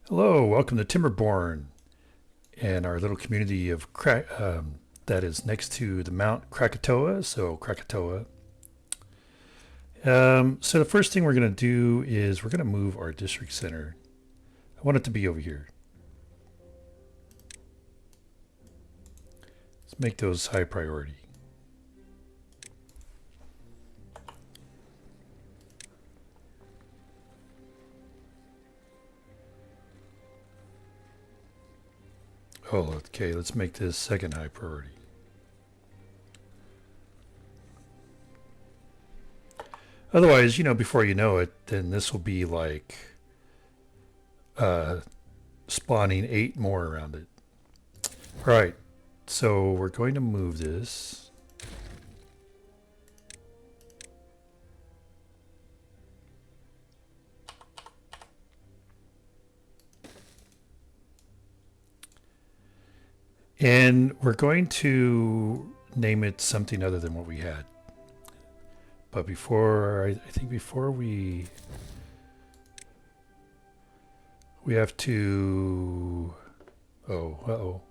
Hello, welcome to Timberborn and our little community of that is next to the Mount Krakatoa. So Krakatoa. So the first thing we're going to do is we're going to move our district center. I want it to be over here. Let's make those high priority. Oh, okay, let's make this second high priority. Otherwise, before you know it, then this will be like spawning 8 more around it. All right, so we're going to move this. And we're going to name it something other than what we had. But I think before we have to, uh-oh.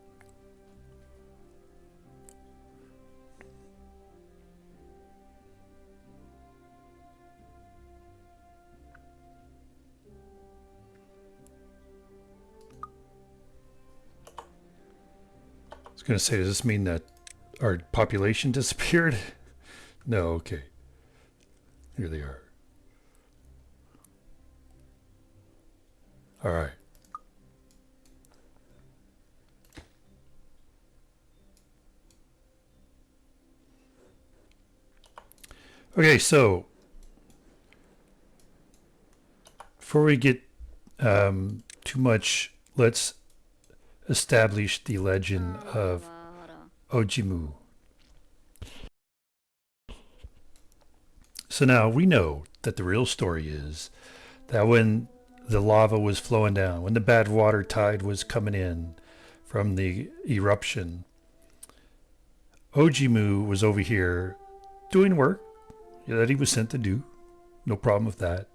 I was going to say, does this mean that our population disappeared? No, okay. Here they are. All right. Okay, so before we get too much, let's establish the legend of Ogimu. So now we know that the real story is that when the lava was flowing down, when the bad water tide was coming in from the eruption, Ogimu was over here doing work that he was sent to do. No problem with that.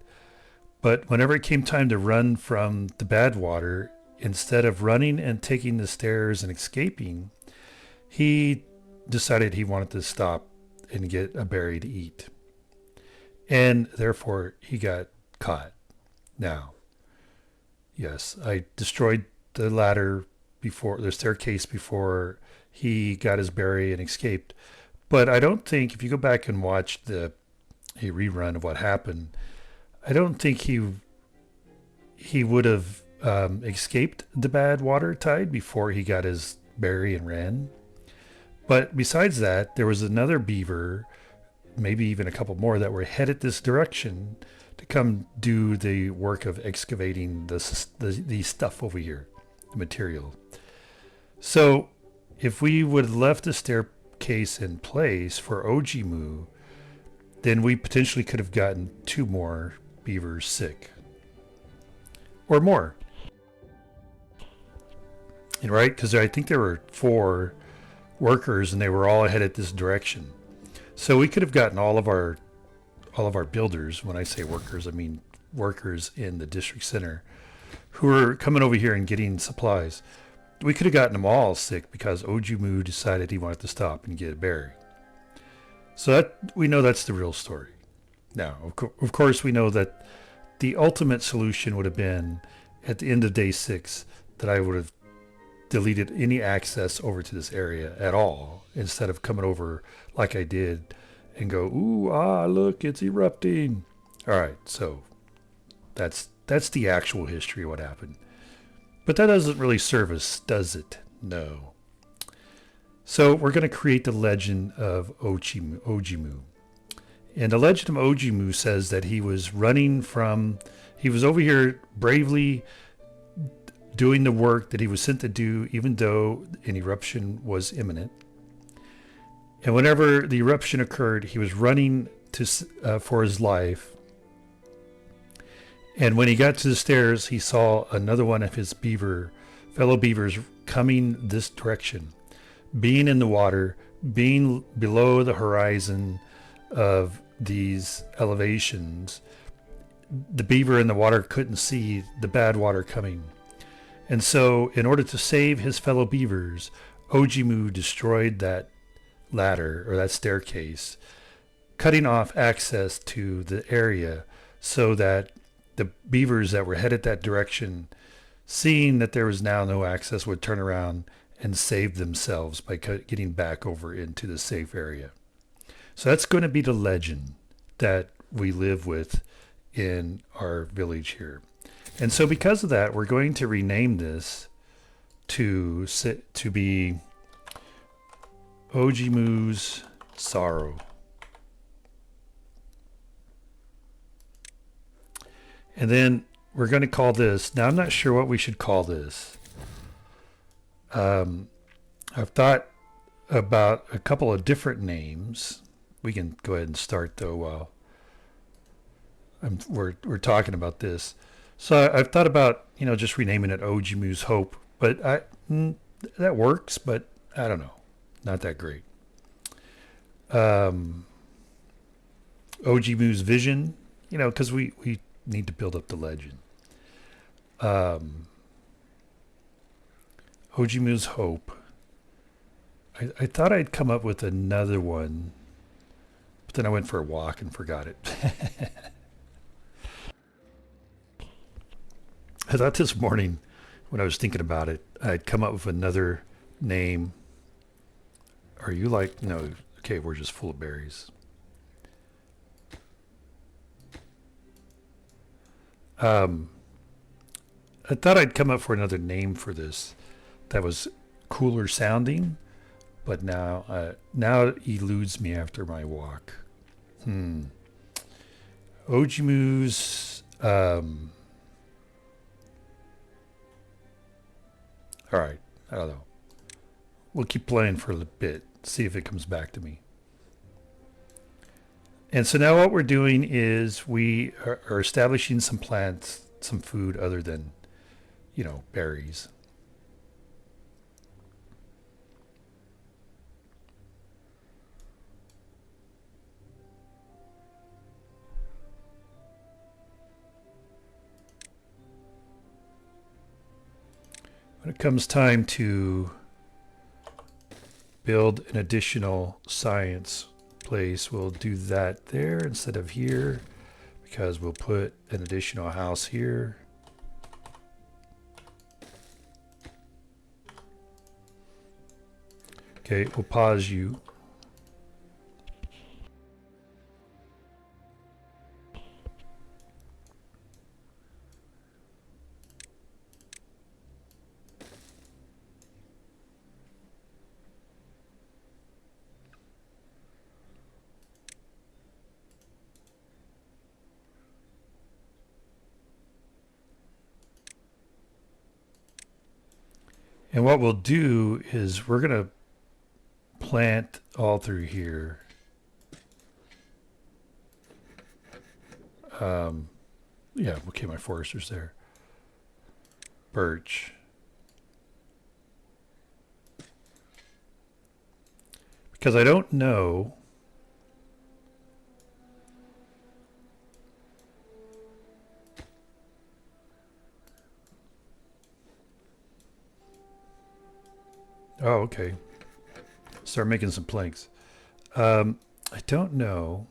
But whenever it came time to run from the bad water, instead of running and taking the stairs and escaping, he decided he wanted to stop and get a berry to eat. And therefore, he got caught. Now, yes, I destroyed the ladder before, the staircase before he got his berry and escaped. But I don't think, if you go back and watch a rerun of what happened, I don't think he would have escaped the bad water tide before he got his berry and ran. But besides that, there was another beaver, maybe even a couple more, that were headed this direction to come do the work of excavating the stuff over here, the material. So if we would have left the staircase in place for Ogimu, then we potentially could have gotten 2 more beavers sick. Or more. And right? Because I think there were 4 workers and they were all headed this direction. So we could have gotten all of our builders, when I say workers, I mean workers in the district center, who were coming over here and getting supplies. We could have gotten them all sick because Ogimu decided he wanted to stop and get a berry. So that we know that's the real story. Now, of course, we know that the ultimate solution would have been at the end of day 6 that I would have deleted any access over to this area at all, instead of coming over like I did and go, ooh, look, it's erupting. All right, so that's the actual history of what happened. But that doesn't really serve us, does it? No. So we're going to create the legend of Ogimu. And the legend of Ogimu says that he was over here bravely doing the work that he was sent to do, even though an eruption was imminent. And whenever the eruption occurred, he was running for his life. And when he got to the stairs, he saw another one of his fellow beavers coming this direction, being in the water, being below the horizon of these elevations. The beaver in the water couldn't see the bad water coming. And so, in order to save his fellow beavers, Ogimu destroyed that ladder or that staircase, cutting off access to the area so that the beavers that were headed that direction, seeing that there was now no access, would turn around and save themselves by getting back over into the safe area. So that's going to be the legend that we live with in our village here. And so because of that, we're going to rename this to be Ogimu's Sorrow. And then we're going to call this, now I'm not sure what we should call this. I've thought about a couple of different names. We can go ahead and start though while we're talking about this. So I've thought about, just renaming it Ogimu's Hope, but that works, but I don't know. Not that great. Ogimu's Vision, because we need to build up the legend. Ogimu's Hope. I thought I'd come up with another one, but then I went for a walk and forgot it. I thought this morning when I was thinking about it, I'd come up with another name. Are you like, no, okay, we're just full of berries. I thought I'd come up for another name for this that was cooler sounding, but now it eludes me after my walk. Ogimu's, all right, I don't know. We'll keep playing for a bit, see if it comes back to me. And so now what we're doing is we are establishing some plants, some food other than, berries. When it comes time to build an additional science place, we'll do that there instead of here, because we'll put an additional house here. Okay, we'll pause you. And what we'll do is we're going to plant all through here. Yeah, okay, my forester's there. Birch. Because I don't know. Oh, okay. Start making some planks. I don't know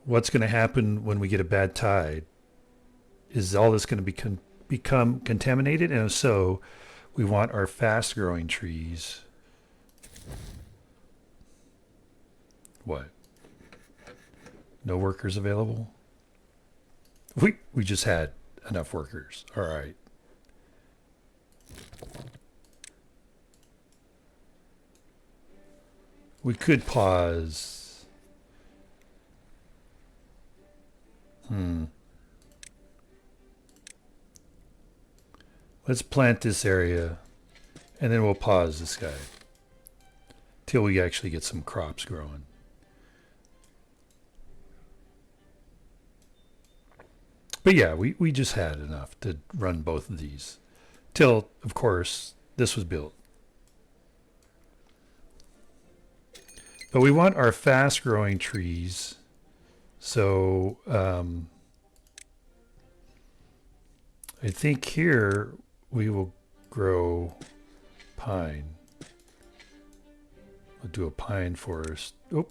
what's going to happen when we get a bad tide. Is all this going to become contaminated? And if so, we want our fast-growing trees. What? No workers available? We just had enough workers. All right. We could pause. Let's plant this area, and then we'll pause this guy till we actually get some crops growing. But yeah, we just had enough to run both of these till, of course, this was built. But we want our fast-growing trees, so I think here we will grow pine. We'll do a pine forest. Oh.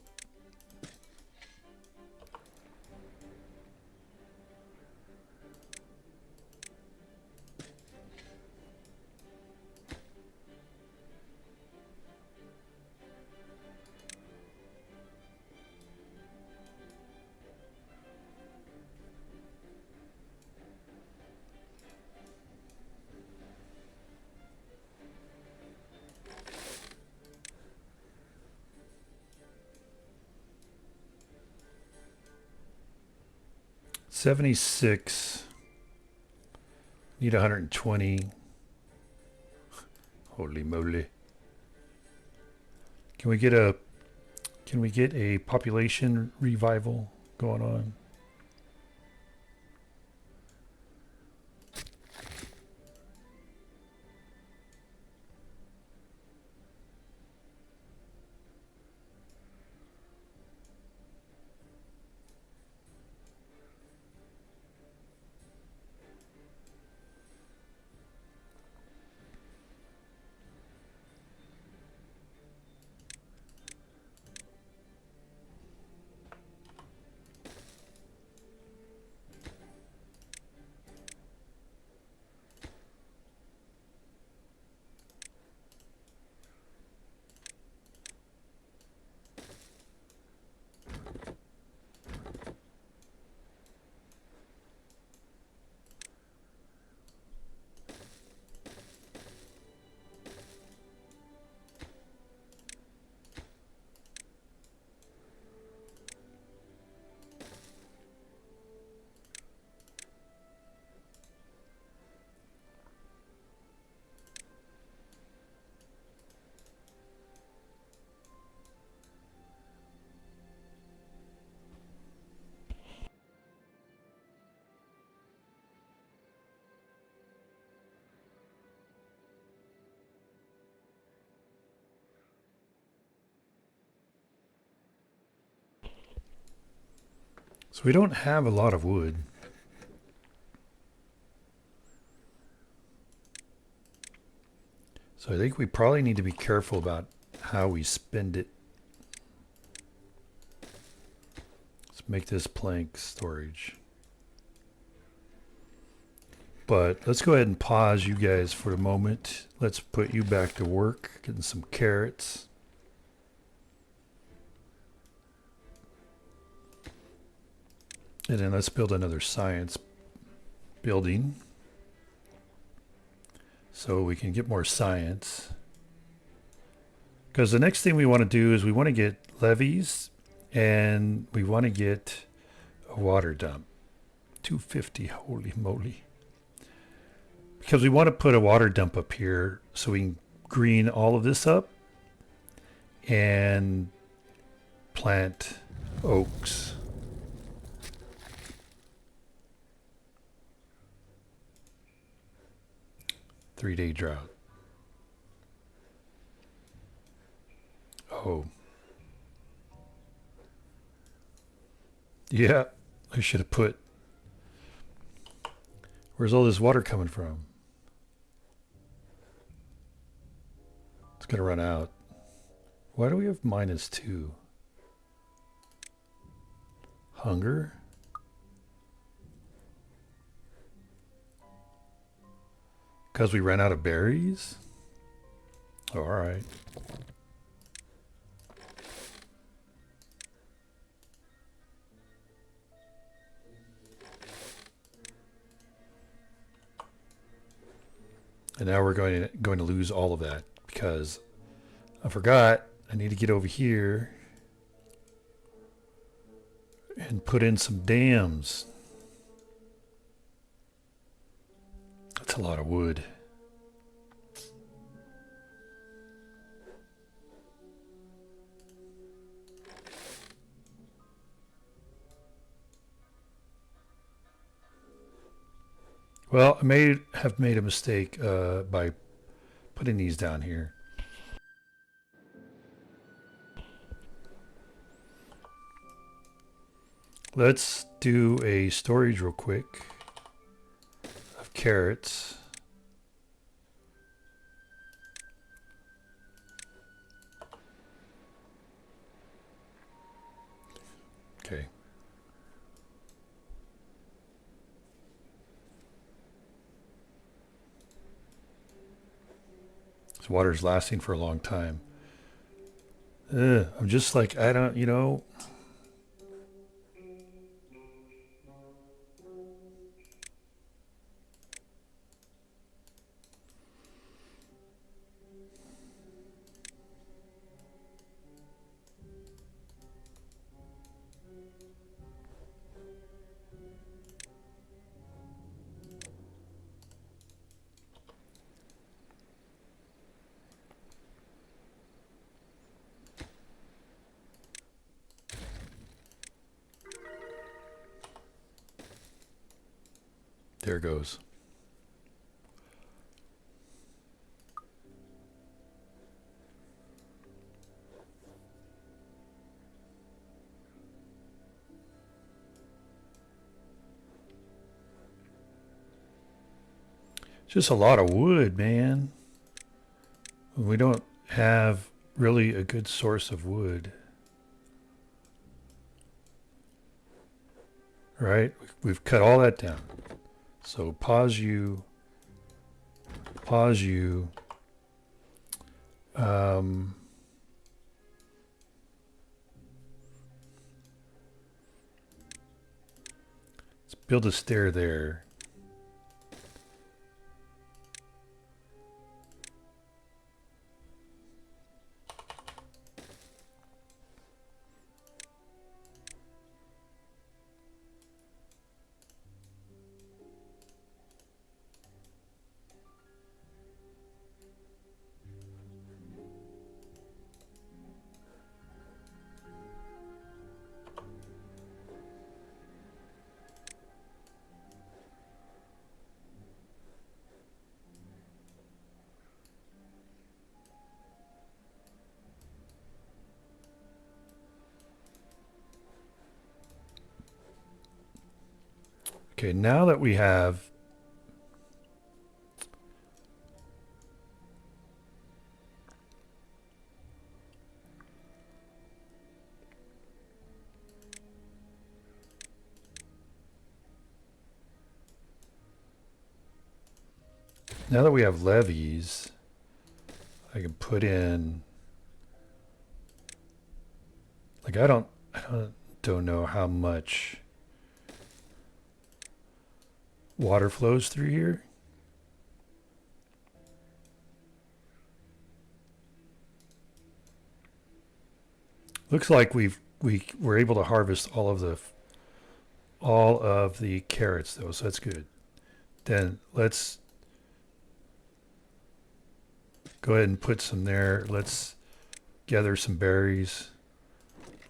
$76. Need 120. Holy moly. Can we get a population revival going on? So we don't have a lot of wood. So I think we probably need to be careful about how we spend it. Let's make this plank storage. But let's go ahead and pause you guys for a moment. Let's put you back to work, getting some carrots. And then let's build another science building so we can get more science. Because the next thing we want to do is we want to get levees and we want to get a water dump. 250, holy moly. Because we want to put a water dump up here so we can green all of this up and plant oaks. Three-day drought. Oh. Yeah, I should have put. Where's all this water coming from? It's going to run out. Why do we have -2? Hunger? Because we ran out of berries? Oh, all right. And now we're going to lose all of that because I forgot I need to get over here and put in some dams. That's a lot of wood. Well, I may have made a mistake by putting these down here. Let's do a storage real quick of of carrots. Okay. This water's lasting for a long time. I'm just like, I don't, there it goes. Just a lot of wood, man. We don't have really a good source of wood. Right? We've cut all that down. So pause you. Um, let's build a stair there. Okay, now that we have levees, I can put in, like, I don't know how much water flows through here. Looks like we were able to harvest all of the carrots though, so that's good. Then let's go ahead and put some there. Let's gather some berries.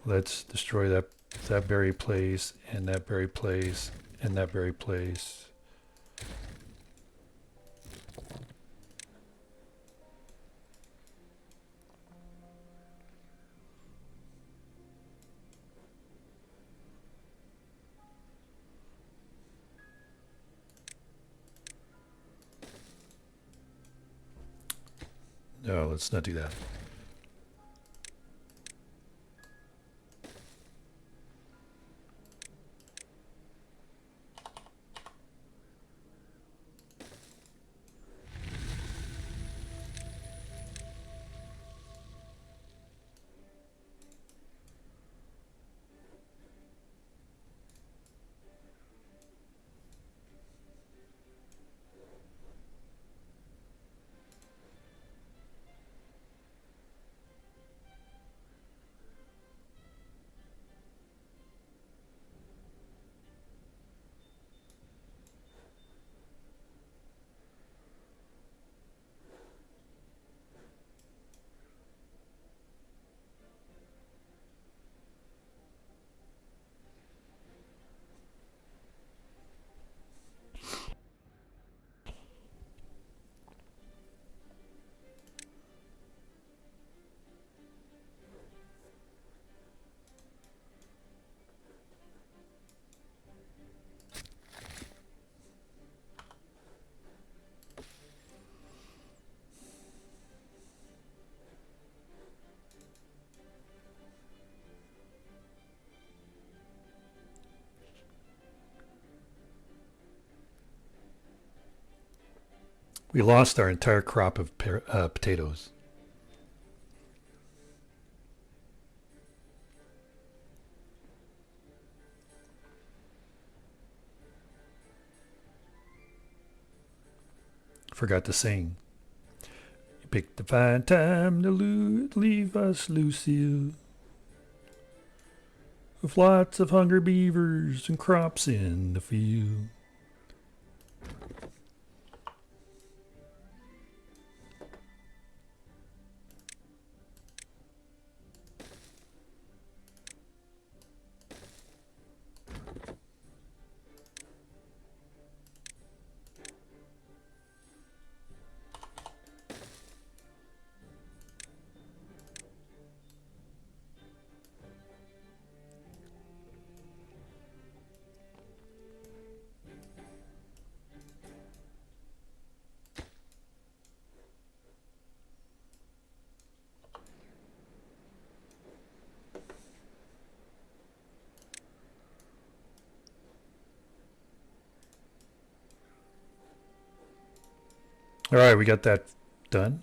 Let's destroy that berry place and that berry place and that berry place. No, let's not do that. We lost our entire crop of potatoes. Forgot to sing. You picked the fine time to leave us, Lucille, with lots of hungry beavers and crops in the field. All right, we got that done.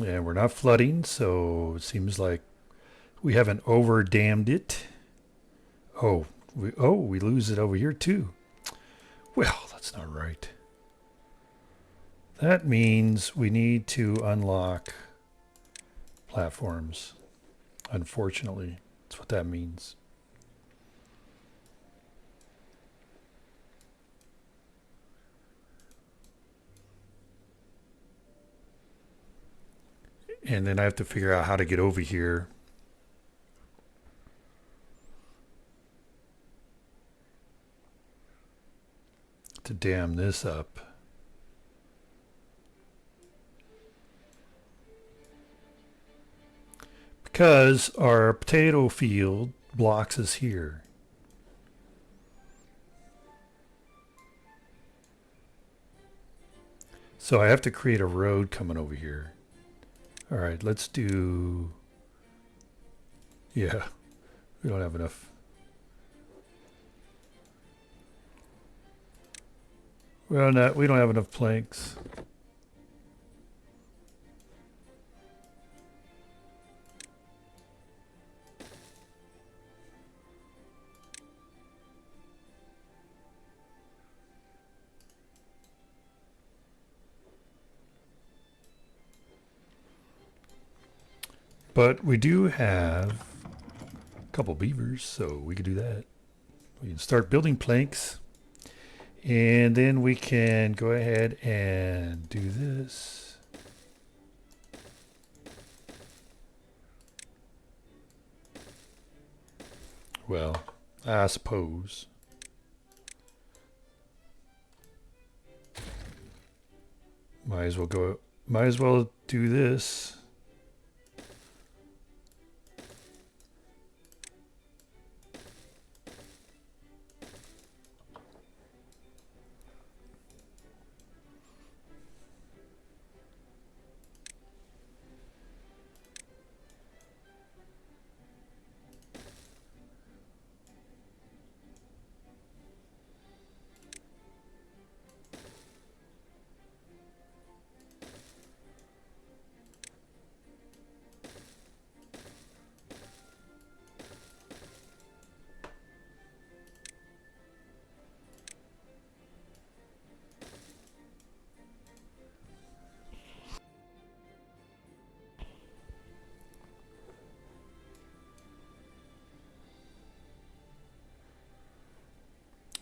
And we're not flooding, so it seems like we haven't over dammed it. We lose it over here too. Well, that's not right. That means we need to unlock platforms. Unfortunately, that's what that means. And then I have to figure out how to get over here. To dam this up. Because our potato field blocks us here. So I have to create a road coming over here. All right, let's do... Yeah, we don't have enough. We don't have enough planks. But we do have a couple beavers, so we could do that. We can start building planks. And then we can go ahead and do this. Well, I suppose. Might as well do this.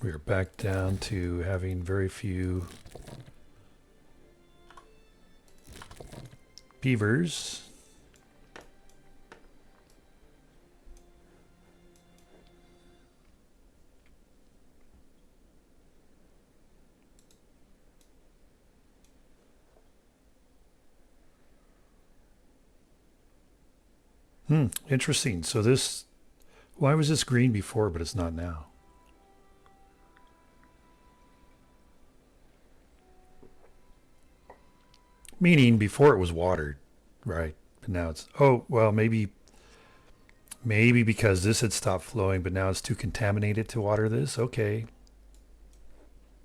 We are back down to having very few beavers. Interesting. So this, why was this green before, but it's not now? Meaning before it was watered, right? But now it's, oh, well, maybe because this had stopped flowing, but now it's too contaminated to water this. Okay.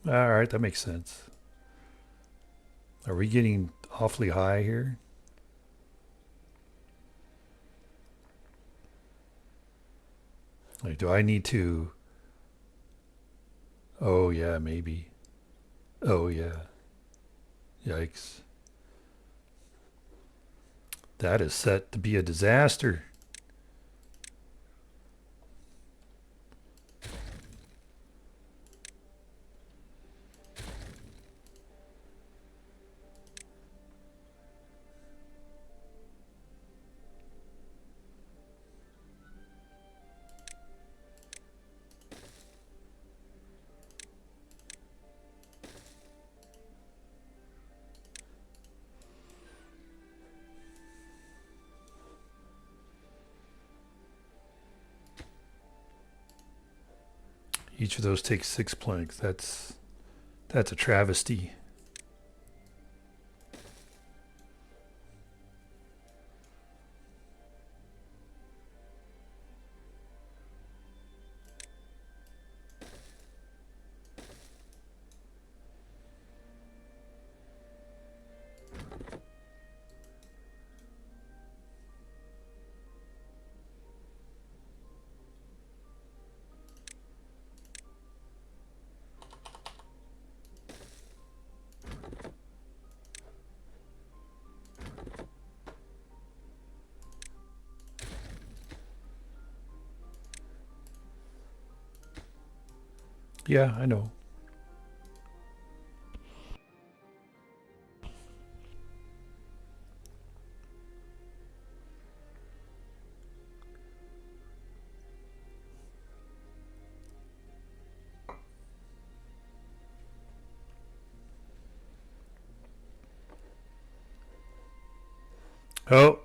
All right, that makes sense. Are we getting awfully high here? Like, do I need to? Oh, yeah, maybe. Oh, yeah. Yikes. That is set to be a disaster. Each of those takes 6 planks. That's a travesty. Yeah, I know. Oh,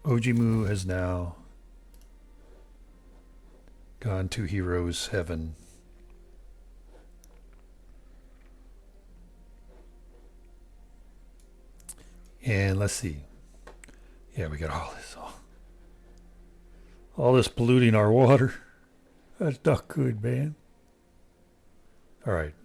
Ogimu has now gone to Heroes Heaven. And let's see. Yeah, we got all this polluting our water. That's not good, man. All right.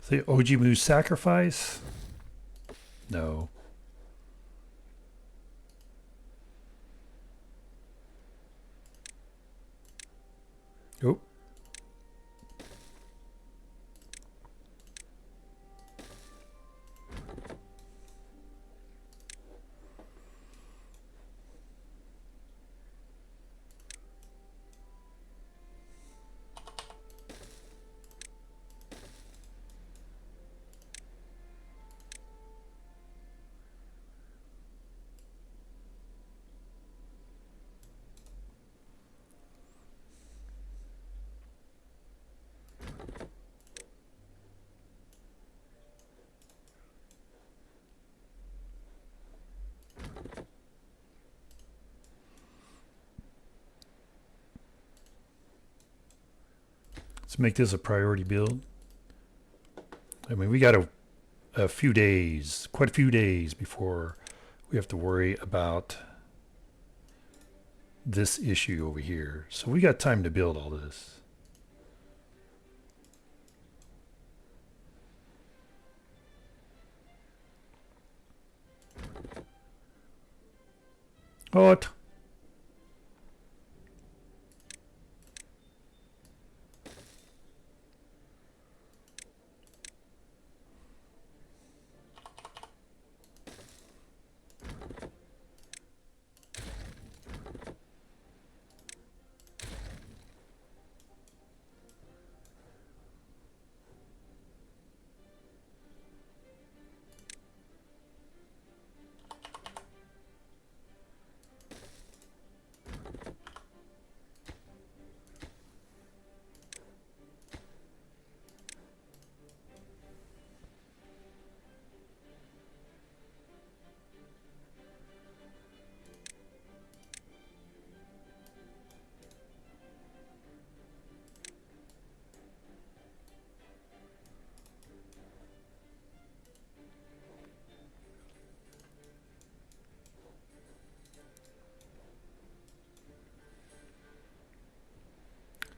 The Ojimu sacrifice? No. Oh. Let's make this a priority build. I mean, we got a few days, quite a few days before we have to worry about this issue over here. So we got time to build all this. What?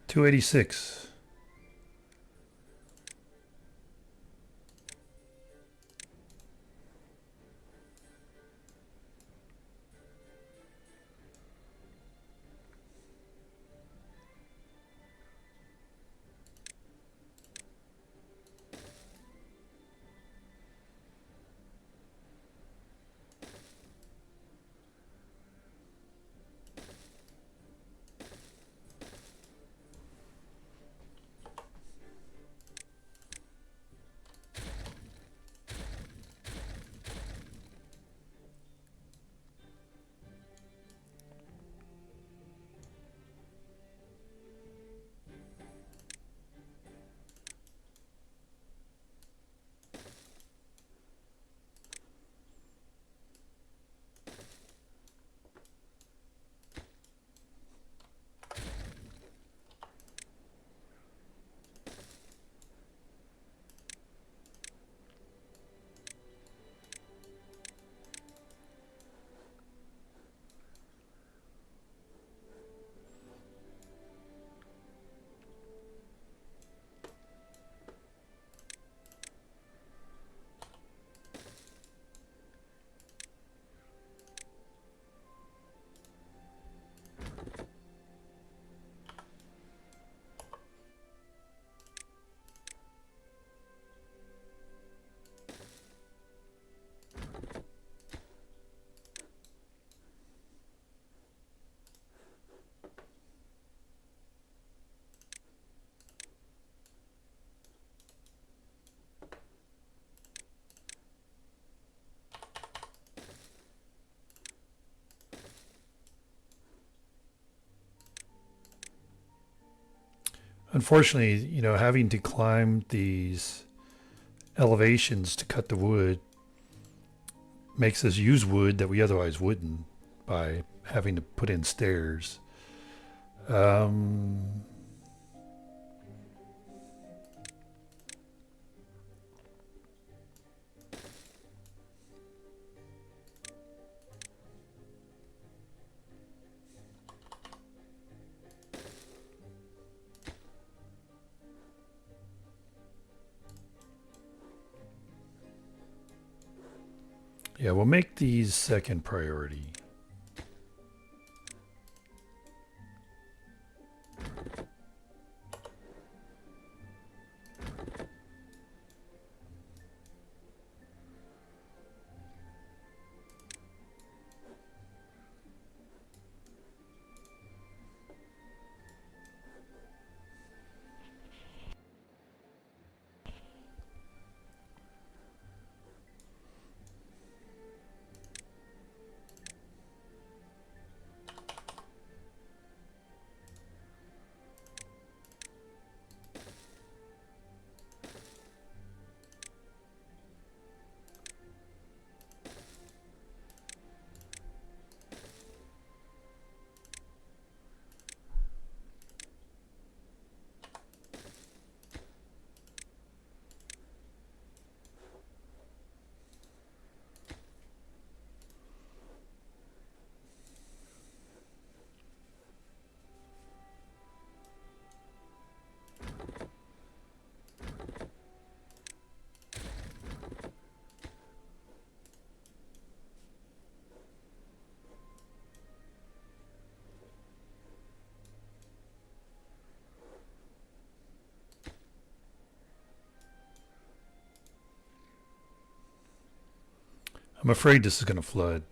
286. Unfortunately, you know, having to climb these elevations to cut the wood makes us use wood that we otherwise wouldn't by having to put in stairs. Um, yeah, we'll make these second priority. I'm afraid this is going to flood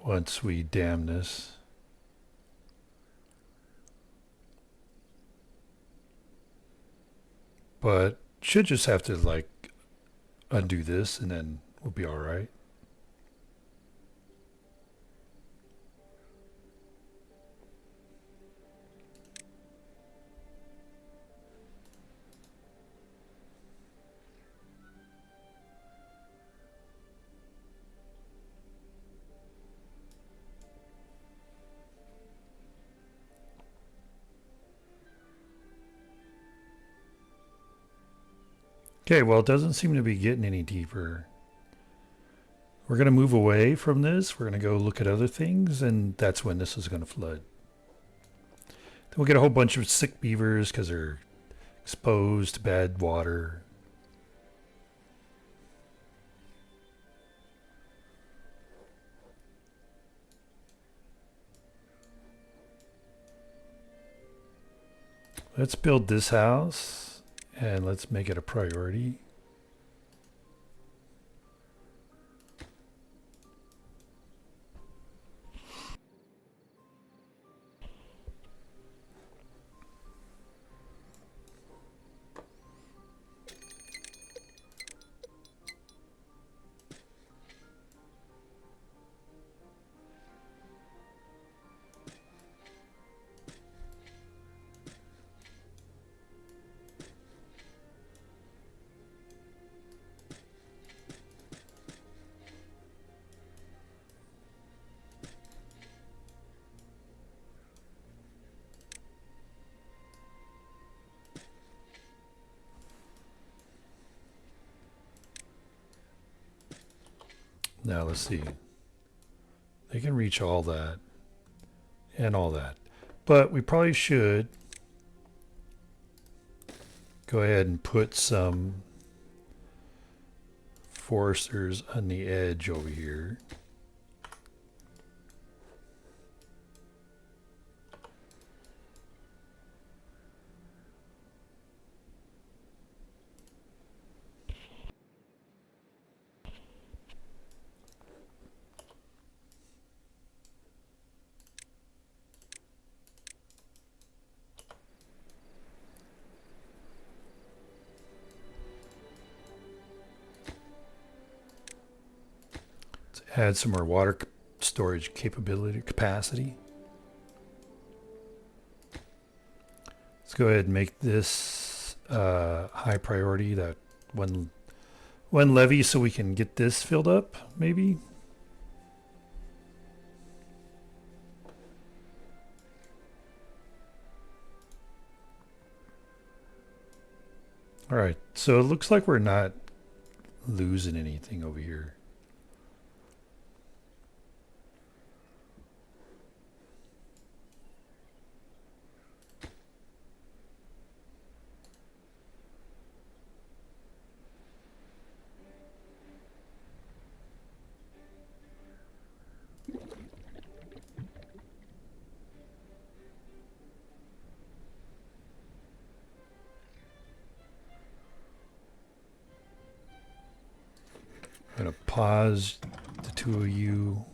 once we dam this. But should just have to like undo this and then we'll be all right. Okay, well, it doesn't seem to be getting any deeper. We're going to move away from this. We're going to go look at other things, and that's when this is going to flood. Then we'll get a whole bunch of sick beavers because they're exposed to bad water. Let's build this house and let's make it a priority. Now let's see. They can reach all that and all that. But we probably should go ahead and put some foresters on the edge over here. Add some more water storage capacity. Let's go ahead and make this high priority, that one levee, so we can get this filled up, maybe. All right, so it looks like we're not losing anything over here. I'm going to pause the two of you.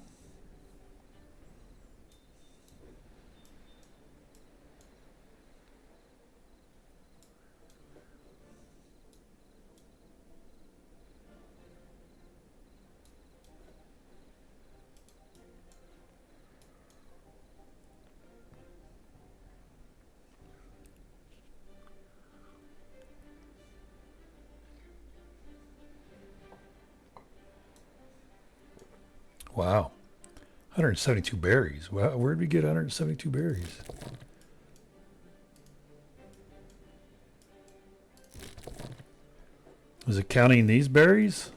Wow. 172 berries. Wow, where'd we get 172 berries? Was it counting these berries?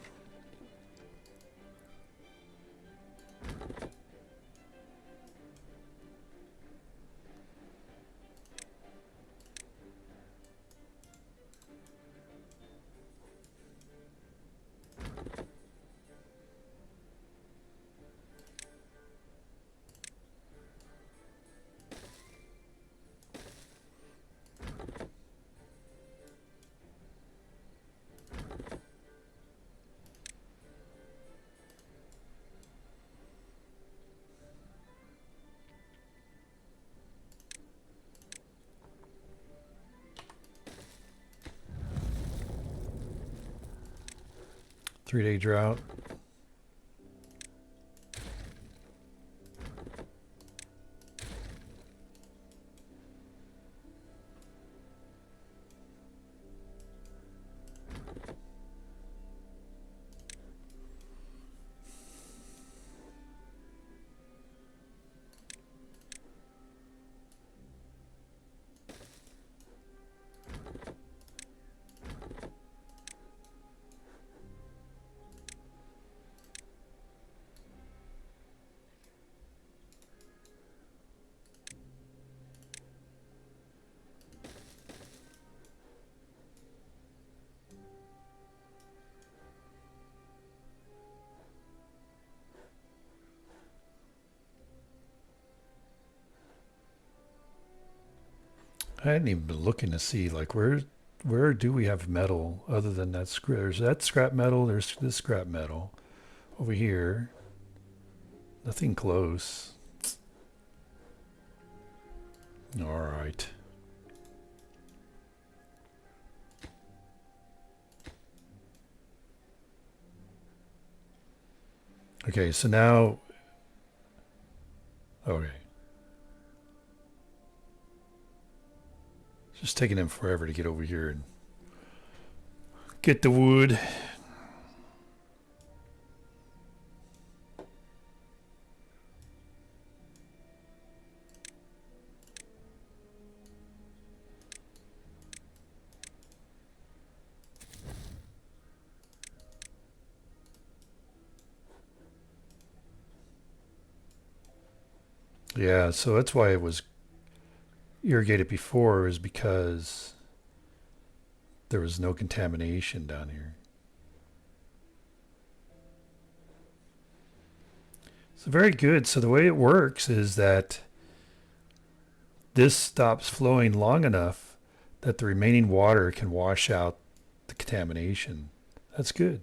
Three-day drought. I hadn't even been looking to see like where do we have metal other than that scrap? There's that scrap metal. There's this scrap metal over here. Nothing close. All right. Okay, so now, okay. It's just taking them forever to get over here and get the wood. Yeah, so that's why it was irrigated before, is because there was no contamination down here. So very good. So the way it works is that this stops flowing long enough that the remaining water can wash out the contamination. That's good.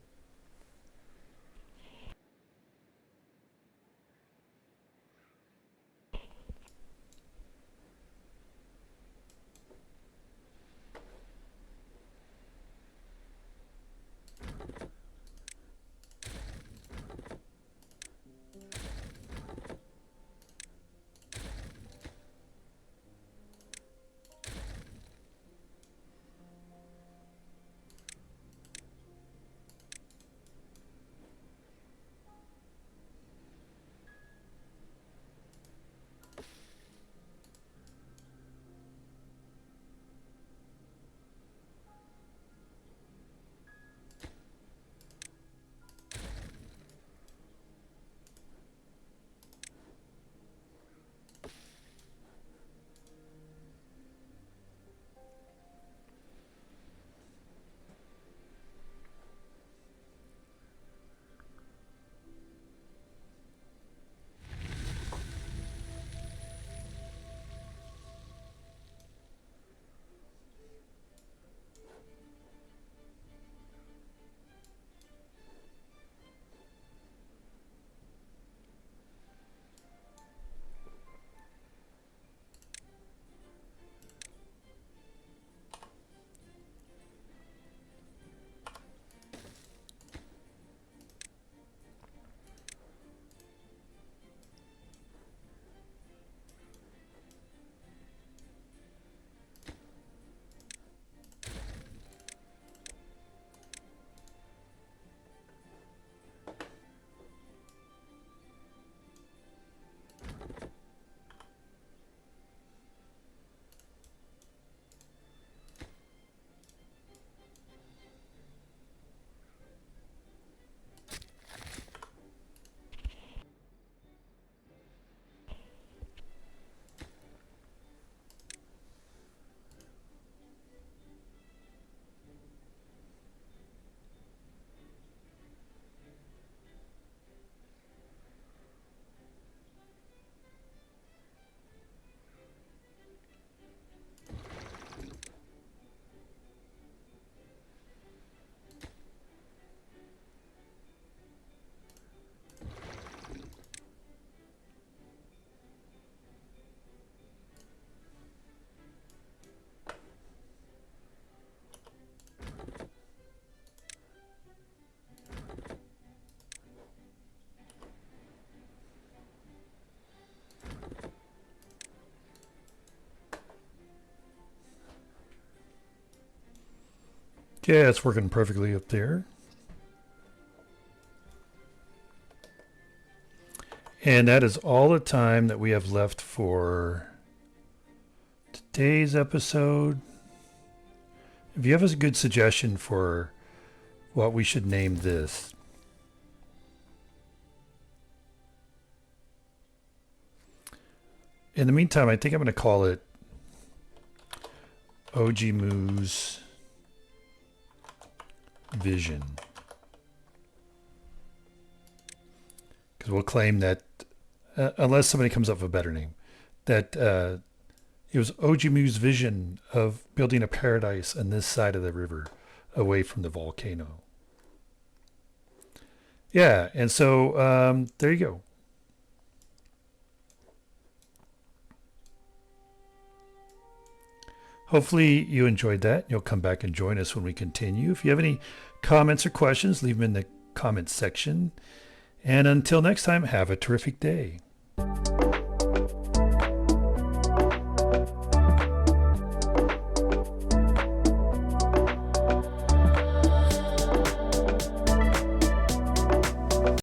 Yeah, it's working perfectly up there. And that is all the time that we have left for today's episode. If you have a good suggestion for what we should name this, in the meantime, I think I'm going to call it Ogimu's Vision. Because we'll claim that, unless somebody comes up with a better name, that It was Ogimu's vision of building a paradise on this side of the river, away from the volcano. Yeah, and so there you go. Hopefully you enjoyed that. You'll come back and join us when we continue. If you have any comments or questions, leave them in the comments section. And until next time, have a terrific day.